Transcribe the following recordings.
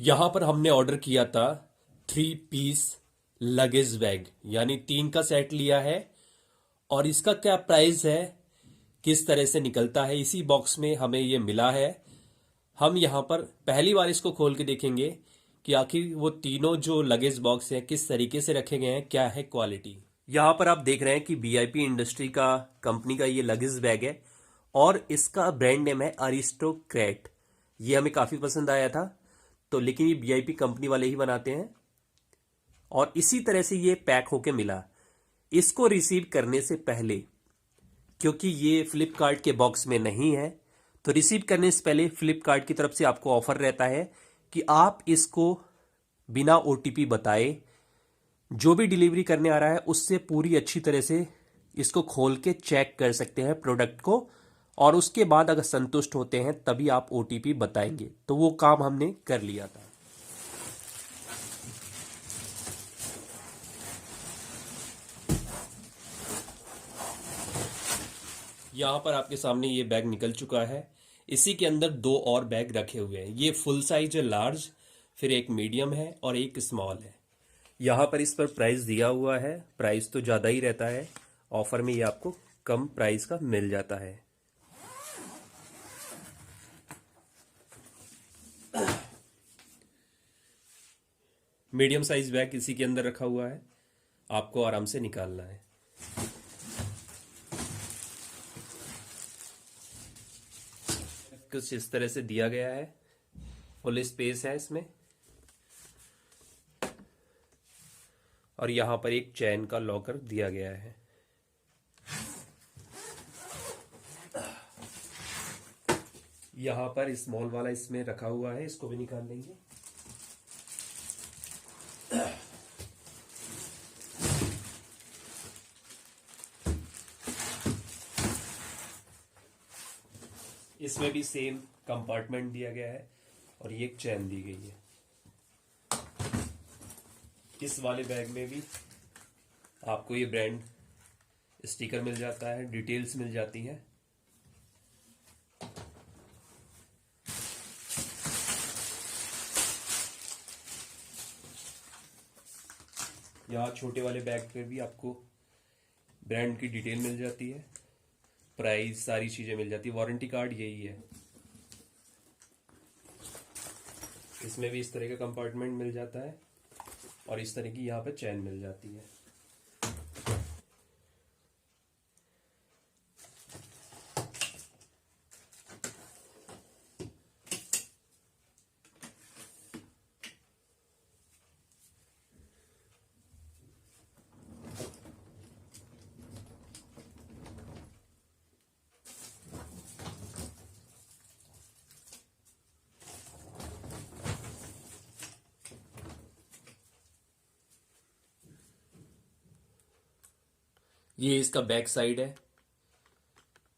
यहाँ पर हमने ऑर्डर किया था 3 पीस लगेज बैग, यानी 3 का सेट लिया है। और इसका क्या प्राइस है, किस तरह से निकलता है, इसी बॉक्स में हमें ये मिला है। हम यहाँ पर पहली बार इसको खोल के देखेंगे कि आखिर वो तीनों जो लगेज बॉक्स हैं किस तरीके से रखे गए हैं, क्या है क्वालिटी। यहाँ पर आप देख रहे हैं कि वीआईपी इंडस्ट्री का कंपनी का ये लगेज बैग है और इसका ब्रांड नेम है अरिस्टोक्रेट। ये हमें काफ़ी पसंद आया था, तो लेकिन ये वीआईपी कंपनी वाले ही बनाते हैं और इसी तरह से ये पैक होके मिला। इसको रिसीव करने से पहले, क्योंकि ये फ्लिपकार्ट के बॉक्स में नहीं है, तो रिसीव करने से पहले फ्लिपकार्ट की तरफ से आपको ऑफर रहता है कि आप इसको बिना ओटीपी बताए जो भी डिलीवरी करने आ रहा है उससे पूरी अच्छी तरह से इसको खोल के चेक कर सकते हैं प्रोडक्ट को, और उसके बाद अगर संतुष्ट होते हैं तभी आप ओटीपी बताएंगे। तो वो काम हमने कर लिया था। यहाँ पर आपके सामने ये बैग निकल चुका है। इसी के अंदर 2 और बैग रखे हुए हैं। ये फुल साइज है, लार्ज, फिर एक मीडियम है और एक स्मॉल है। यहाँ पर इस पर प्राइस दिया हुआ है। प्राइस तो ज़्यादा ही रहता है, ऑफर में ये आपको कम प्राइस का मिल जाता है। मीडियम साइज बैग इसी के अंदर रखा हुआ है, आपको आराम से निकालना है। कुछ इस तरह से दिया गया है, फुल स्पेस है इसमें, और यहां पर एक चैन का लॉकर दिया गया है। यहां पर स्मॉल वाला इसमें रखा हुआ है, इसको भी निकाल लेंगे। इसमें भी सेम कंपार्टमेंट दिया गया है और ये एक चैन दी गई है। इस वाले बैग में भी आपको ये ब्रांड स्टिकर मिल जाता है, डिटेल्स मिल जाती है। यहाँ छोटे वाले बैग पे भी आपको ब्रांड की डिटेल मिल जाती है, प्राइस, सारी चीजें मिल जाती है। वारंटी कार्ड यही है। इसमें भी इस तरह का कंपार्टमेंट मिल जाता है और इस तरह की यहाँ पे चैन मिल जाती है। ये इसका बैक साइड है,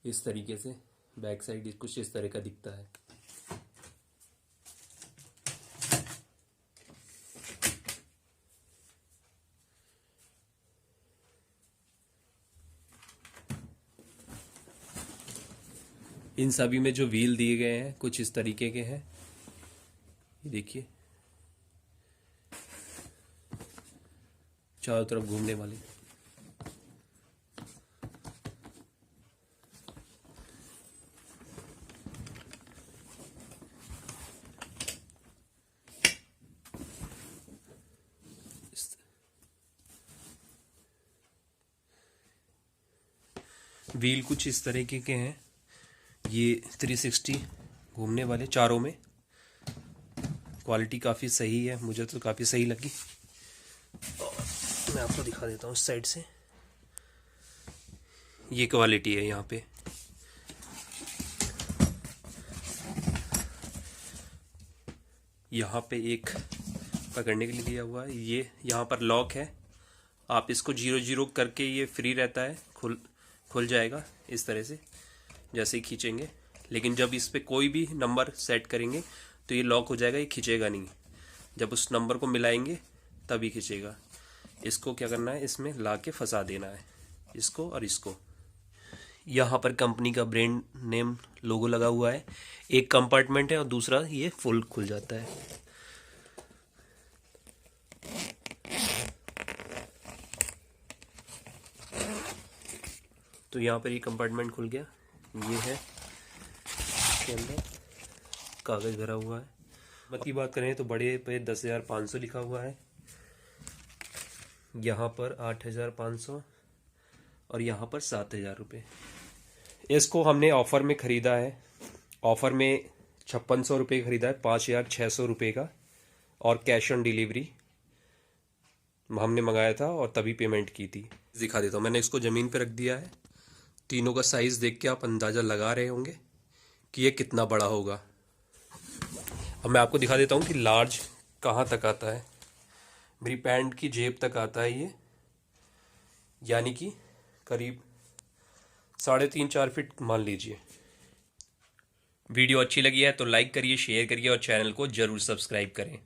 इस तरीके से बैक साइड कुछ इस तरह का दिखता है। इन सभी में जो व्हील दिए गए हैं कुछ इस तरीके के हैं, ये देखिए, चारों तरफ घूमने वाले। व्हील कुछ इस तरीके के हैं, ये 360 घूमने वाले चारों में। क्वालिटी काफ़ी सही है, मुझे तो काफ़ी सही लगी। मैं आपको दिखा देता हूँ इस साइड से, ये क्वालिटी है यहाँ पे। यहाँ पे एक पकड़ने के लिए दिया हुआ है, ये यहाँ पर लॉक है। आप इसको 0-0 करके ये फ्री रहता है, खुल जाएगा इस तरह से जैसे ही खींचेंगे। लेकिन जब इस पे कोई भी नंबर सेट करेंगे तो ये लॉक हो जाएगा, ये खींचेगा नहीं। जब उस नंबर को मिलाएंगे तभी खींचेगा। इसको क्या करना है, इसमें ला के फंसा देना है, इसको और इसको। यहाँ पर कंपनी का ब्रांड नेम लोगो लगा हुआ है। एक कंपार्टमेंट है और दूसरा ये फुल खुल जाता है। तो यहाँ पर ये कंपार्टमेंट खुल गया, ये है इसके अंदर कागज़ भरा हुआ है। कीमत की बात करें तो बड़े पे 10,500 लिखा हुआ है, यहाँ पर 8,500 और यहाँ पर 7,000 रुपये। इसको हमने ऑफ़र में ख़रीदा है, ऑफ़र में 5,600 रुपये ख़रीदा है, 5,600 रुपये का, और कैश ऑन डिलीवरी हमने मंगाया था और तभी पेमेंट की थी। दिखा देता हूँ, मैंने इसको ज़मीन पे रख दिया है। तीनों का साइज़ देख के आप अंदाज़ा लगा रहे होंगे कि ये कितना बड़ा होगा। अब मैं आपको दिखा देता हूँ कि लार्ज कहाँ तक आता है। मेरी पैंट की जेब तक आता है ये, यानी कि करीब 3.5-4 फीट मान लीजिए। वीडियो अच्छी लगी है तो लाइक करिए, शेयर करिए और चैनल को ज़रूर सब्सक्राइब करें।